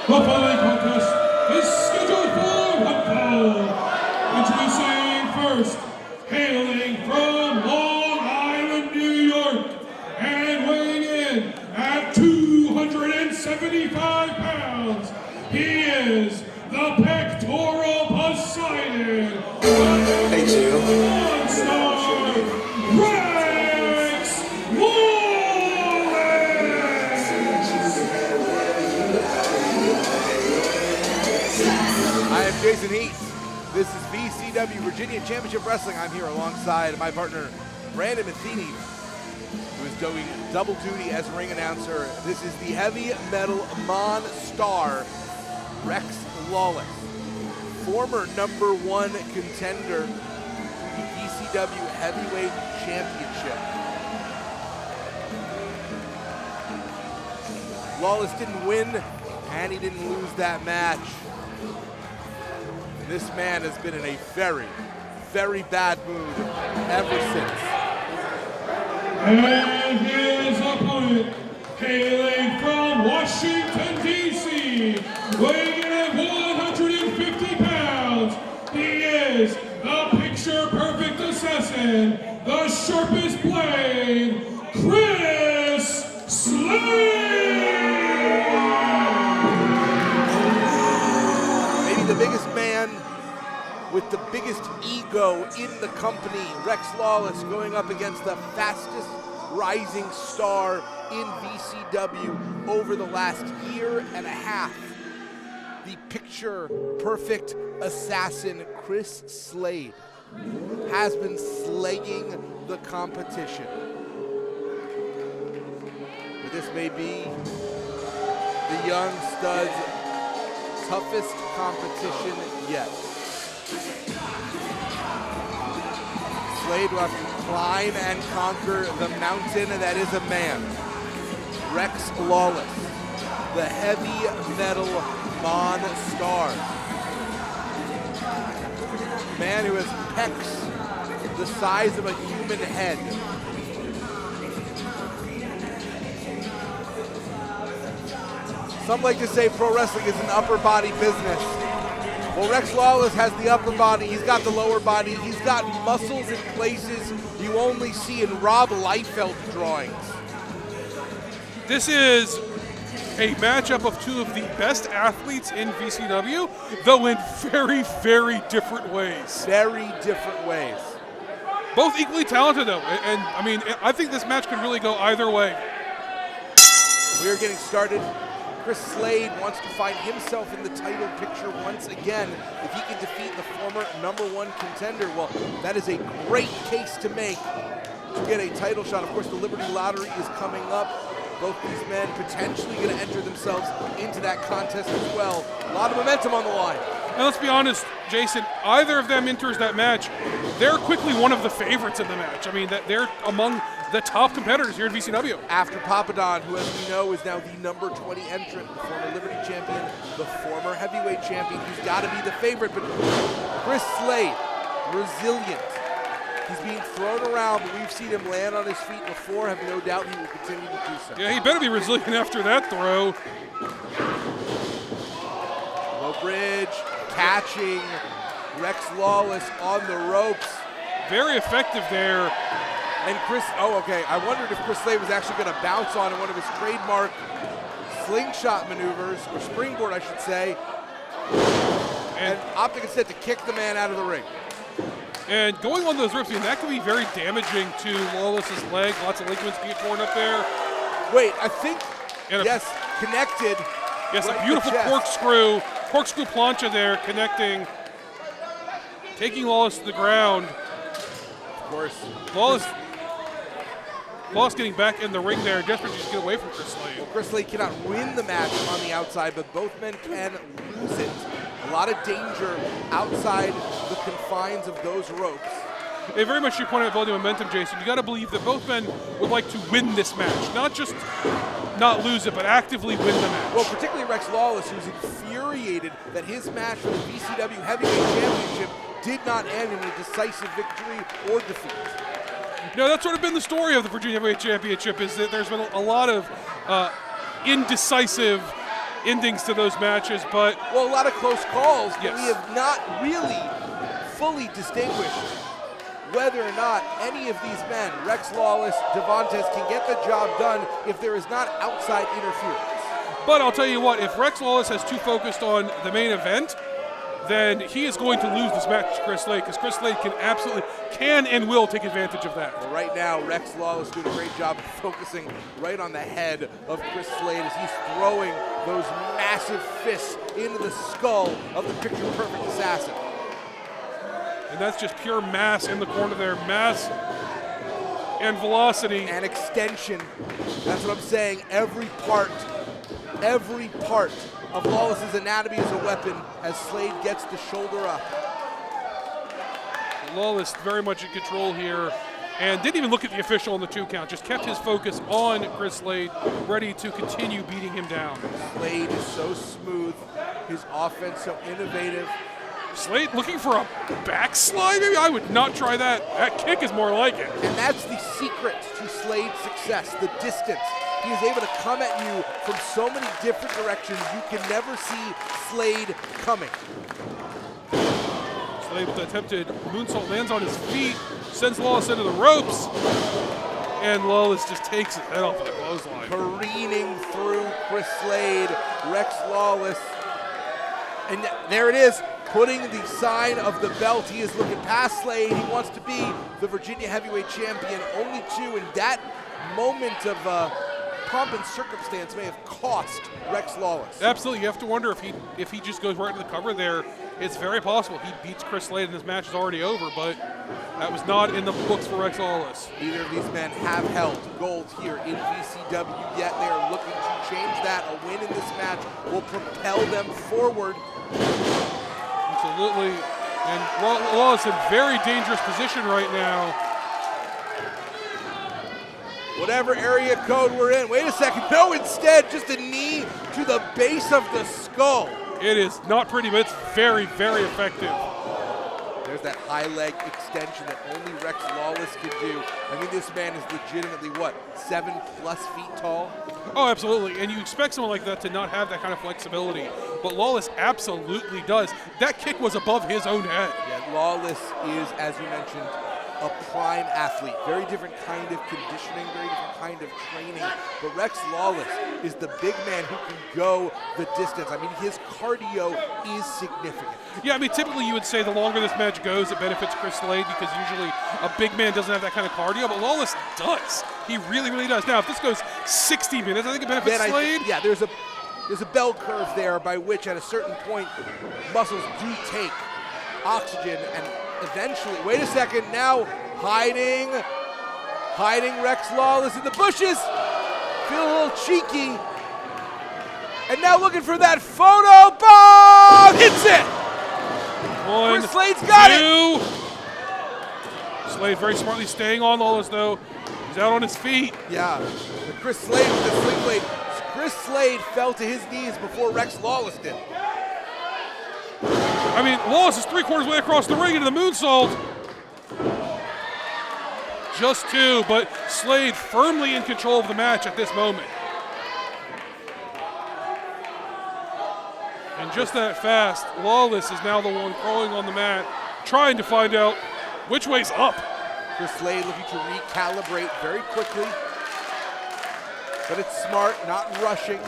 The following contest is scheduled for one fall. Introducing first, hailing from Long Island, New York, and weighing in at 275 pounds, he is the pectoral Poseidon. Hey, Jill. One-star, Rex Lawless. I am Jason Heath. This is VCW Virginia Championship Wrestling. I'm here alongside my partner, Brandon Metheny, who is doing double duty as ring announcer. This is the heavy metal Mon-Star, Rex Lawless, former #1 contender to the VCW Heavyweight Championship. Lawless didn't win, and he didn't lose that match. This man has been in a very, very bad mood ever since. And his opponent, hailing from Washington, D.C., weighing in at 150 pounds, he is the picture-perfect assassin, the sharpest blade, Chris Slade! Maybe the biggest man with the biggest ego in the company, Rex Lawless, going up against the fastest rising star in VCW over the last year and a half. The picture-perfect assassin, Chris Slade, has been slaying the competition. But this may be the young stud's toughest competition yet. Slade will have to climb and conquer the mountain that is a man. Rex Lawless, the heavy metal Mon-Star. Man who has pecs the size of a human head. Some like to say pro wrestling is an upper body business. Well, Rex Lawless has the upper body, he's got the lower body, he's got muscles in places you only see in Rob Liefeld drawings. This is a matchup of two of the best athletes in VCW, though in very, very different ways. Very different ways. Both equally talented, though, and I mean, I think this match could really go either way. We're getting started. Chris Slade wants to find himself in the title picture once again. If he can defeat the former #1 contender, well, that is a great case to make to get a title shot. Of course, the Liberty Lottery is coming up. Both these men potentially going to enter themselves into that contest as well. A lot of momentum on the line. And let's be honest, Jason, either of them enters that match, they're quickly one of the favorites in the match. I mean, that they're among the top competitors here at VCW. After Papadon, who as we know is now the #20 entrant, the former Liberty champion, the former heavyweight champion, he's got to be the favorite. But Chris Slade, resilient. He's being thrown around, but we've seen him land on his feet before. Have no doubt he will continue to do so. Yeah, he better be resilient after that throw. Low bridge, catching Rex Lawless on the ropes. Very effective there. And Chris, oh, okay. I wondered if Chris Slade was actually going to bounce on one of his trademark slingshot maneuvers, or springboard, I should say. And opting instead to kick the man out of the ring. And going on those ropes, I mean, that could be very damaging to Lawless's leg. Lots of ligaments being torn up there. Wait, I think, And yes, connected. Yes, right a beautiful in the chest. corkscrew plancha there, connecting, taking Lawless to the ground. Of course. Lawless getting back in the ring there, desperate to just get away from Chris Slade. Well, Chris Slade cannot win the match on the outside, but both men can lose it. A lot of danger outside the confines of those ropes. Hey, very much your point about building momentum, Jason. You got to believe that both men would like to win this match, not just not lose it, but actively win the match. Well, particularly Rex Lawless, who's infuriated that his match for the VCW Heavyweight Championship did not end in a decisive victory or defeat. No, that's sort of been the story of the Virginia Heavyweight Championship, is that there's been a lot of indecisive endings to those matches, but Well, a lot of close calls, but Yes. we have not really fully distinguished whether or not any of these men, Rex Lawless, Devontes, can get the job done if there is not outside interference. But I'll tell you what, if Rex Lawless has too focused on the main event, then he is going to lose this match to Chris Slade, because Chris Slade can and will take advantage of that. Well, right now, Rex Lawless doing a great job of focusing right on the head of Chris Slade as he's throwing those massive fists into the skull of the picture-perfect assassin. And that's just pure mass in the corner there. Mass and velocity. And extension. That's what I'm saying. Every part of Lawless's anatomy is a weapon as Slade gets the shoulder up. Lawless very much in control here and didn't even look at the official on the 2 count. Just kept his focus on Chris Slade, ready to continue beating him down. Slade is so smooth. His offense so innovative. Slade looking for a backslide? Maybe I would not try that. That kick is more like it. And that's the secret to Slade's success, the distance. He is able to come at you from so many different directions, you can never see Slade coming. Slade with the attempted moonsault lands on his feet, sends Lawless into the ropes, and Lawless just takes his head off of the clothesline. Careening through Chris Slade, Rex Lawless. And there it is, putting the sign of the belt. He is looking past Slade. He wants to be the Virginia Heavyweight Champion. Only 2, and that moment of pomp and circumstance may have cost Rex Lawless. Absolutely, you have to wonder if he just goes right to the cover there. It's very possible he beats Chris Slade and this match is already over, but that was not in the books for Rex Lawless. Neither of these men have held gold here in VCW yet. They are looking to change that. A win in this match will propel them forward. Absolutely, and Lawless in very dangerous position right now. Whatever area code we're in. Wait a second. No, instead, just a knee to the base of the skull. It is not pretty, but it's very, very effective. There's that high leg extension that only Rex Lawless can do. I mean, this man is legitimately, what, 7+ feet tall? Oh, absolutely, and you expect someone like that to not have that kind of flexibility, but Lawless absolutely does. That kick was above his own head. Yeah, Lawless is, as you mentioned, a prime athlete. Very different kind of conditioning, very different kind of training. But Rex Lawless is the big man who can go the distance. I mean, his cardio is significant. Yeah, I mean, typically you would say the longer this match goes, it benefits Chris Slade because usually a big man doesn't have that kind of cardio, but Lawless does. He really, really does. Now, if this goes 60 minutes, I think it benefits Slade. Yeah, there's a bell curve there by which at a certain point muscles do take oxygen and eventually, wait a second, now hiding Rex Lawless in the bushes. Feel a little cheeky. And now looking for that photo bomb. Hits it. One, Chris Slade's got it. Slade very smartly staying on Lawless though. He's out on his feet. Yeah, Chris Slade with the sling blade. Chris Slade fell to his knees before Rex Lawless did. I mean, Lawless is 3/4 way across the ring into the moonsault. Just 2, but Slade firmly in control of the match at this moment. And just that fast, Lawless is now the one crawling on the mat, trying to find out which way's up. Chris Slade looking to recalibrate very quickly. But it's smart, not rushing.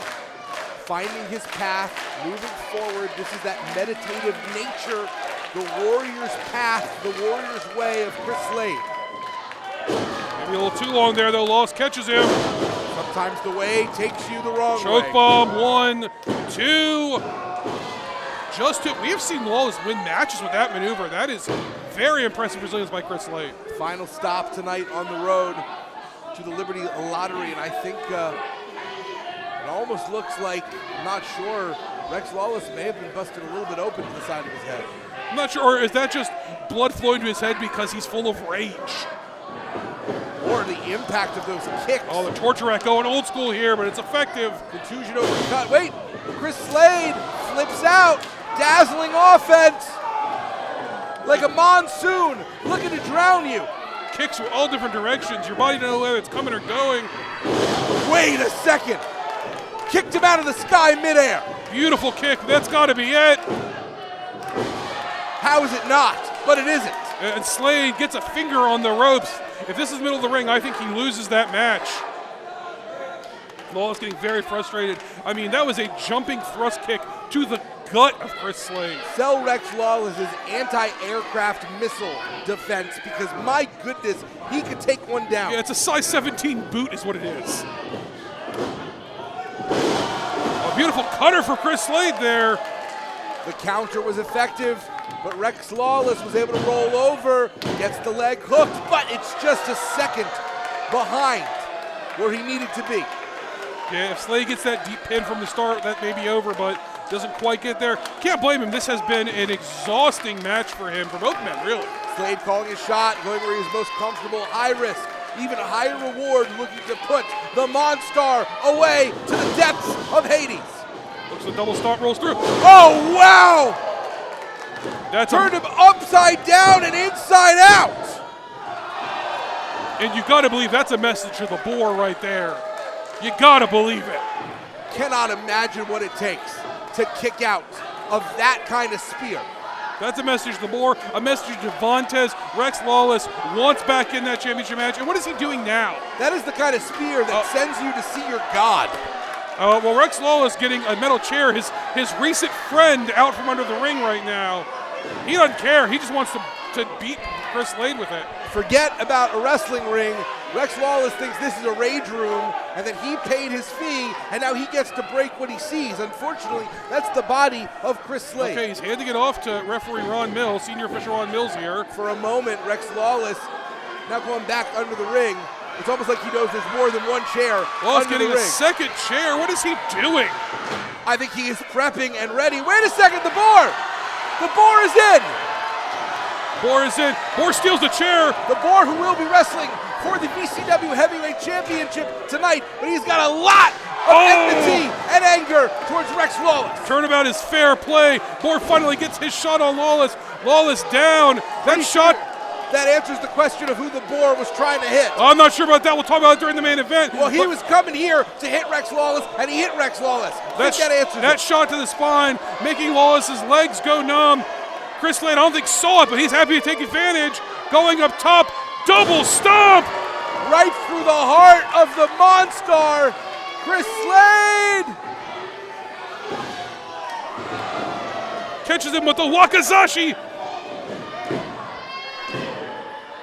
Finding his path, moving forward. This is that meditative nature, the warrior's path, the warrior's way of Chris Slade. Maybe a little too long there, though. Lawless catches him. Sometimes the way takes you the wrong way. Choke bomb, 1, 2. Just 2. We have seen Lawless win matches with that maneuver. That is very impressive resilience by Chris Slade. Final stop tonight on the road to the Liberty Lottery, and I think it almost looks like, I'm not sure, Rex Lawless may have been busted a little bit open to the side of his head. I'm not sure, or is that just blood flowing to his head because he's full of rage? Or the impact of those kicks. Oh, the torture rack going old school here, but it's effective. Contusion overcut. Wait, Chris Slade flips out. Dazzling offense. Like a monsoon, looking to drown you. Kicks from all different directions. Your body doesn't know whether it's coming or going. Wait a second. kicked him out of the sky midair. Beautiful kick. That's got to be it. How is it not? But it isn't. And Slade gets a finger on the ropes. If this is middle of the ring, I think he loses that match. Lawless getting very frustrated. I mean, that was a jumping thrust kick to the gut of Chris Slade. Sell Rex Lawless's anti-aircraft missile defense because, my goodness, he could take one down. Yeah, it's a size 17 boot is what it is. A beautiful cutter for Chris Slade there. The counter was effective, but Rex Lawless was able to roll over, gets the leg hooked, but it's just a second behind where he needed to be. Yeah, if Slade gets that deep pin from the start, that may be over, but doesn't quite get there. Can't blame him. This has been an exhausting match for him, for both men, really. Slade calling his shot, going where he's most comfortable, high risk, even a higher reward, looking to put the Monstar away to the depths of Hades. Looks like double stomp rolls through. Oh, wow! That's turned him upside down and inside out. And you got to believe that's a message to the boar right there. You got to believe it. Cannot imagine what it takes to kick out of that kind of spear. That's a message to the boar, a message to Vontez. Rex Lawless wants back in that championship match. And what is he doing now? That is the kind of spear that sends you to see your God. Well, Rex Lawless getting a metal chair, his recent friend out from under the ring right now. He doesn't care. He just wants to beat Chris Slade with it. Forget about a wrestling ring. Rex Lawless thinks this is a rage room and that he paid his fee and now he gets to break what he sees. Unfortunately, that's the body of Chris Slade. Okay, he's handing it off to referee Ron Mills, senior official Ron Mills here. For a moment, Rex Lawless now going back under the ring. It's almost like he knows there's more than one chair Lawless under getting the ring. a second chair. What is he doing? I think he is prepping and ready. Wait a second, the boar! The boar is in! Boar is in. Boar steals the chair. The boar who will be wrestling for the VCW Heavyweight Championship tonight, but he's got a lot of enmity and anger towards Rex Lawless. Turnabout is fair play. Boar finally gets his shot on Lawless. Lawless down. That shot. That answers the question of who the boar was trying to hit. I'm not sure about that. We'll talk about it during the main event. Well, he was coming here to hit Rex Lawless, and he hit Rex Lawless. That answers that shot to the spine, making Lawless's legs go numb. Chris Slade, I don't think saw it, but he's happy to take advantage. Going up top, double stomp! Right through the heart of the Monstar, Chris Slade! Catches him with the Wakazashi!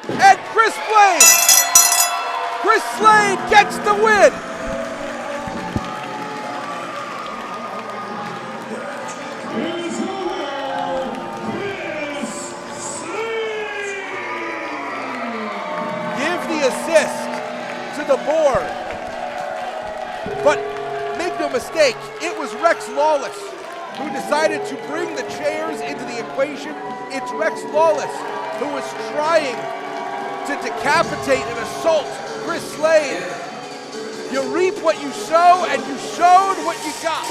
And Chris Slade gets the win! Assist to the board. But make no mistake, it was Rex Lawless who decided to bring the chairs into the equation. It's Rex Lawless who was trying to decapitate and assault Chris Slade. You reap what you sow, and you showed what you got.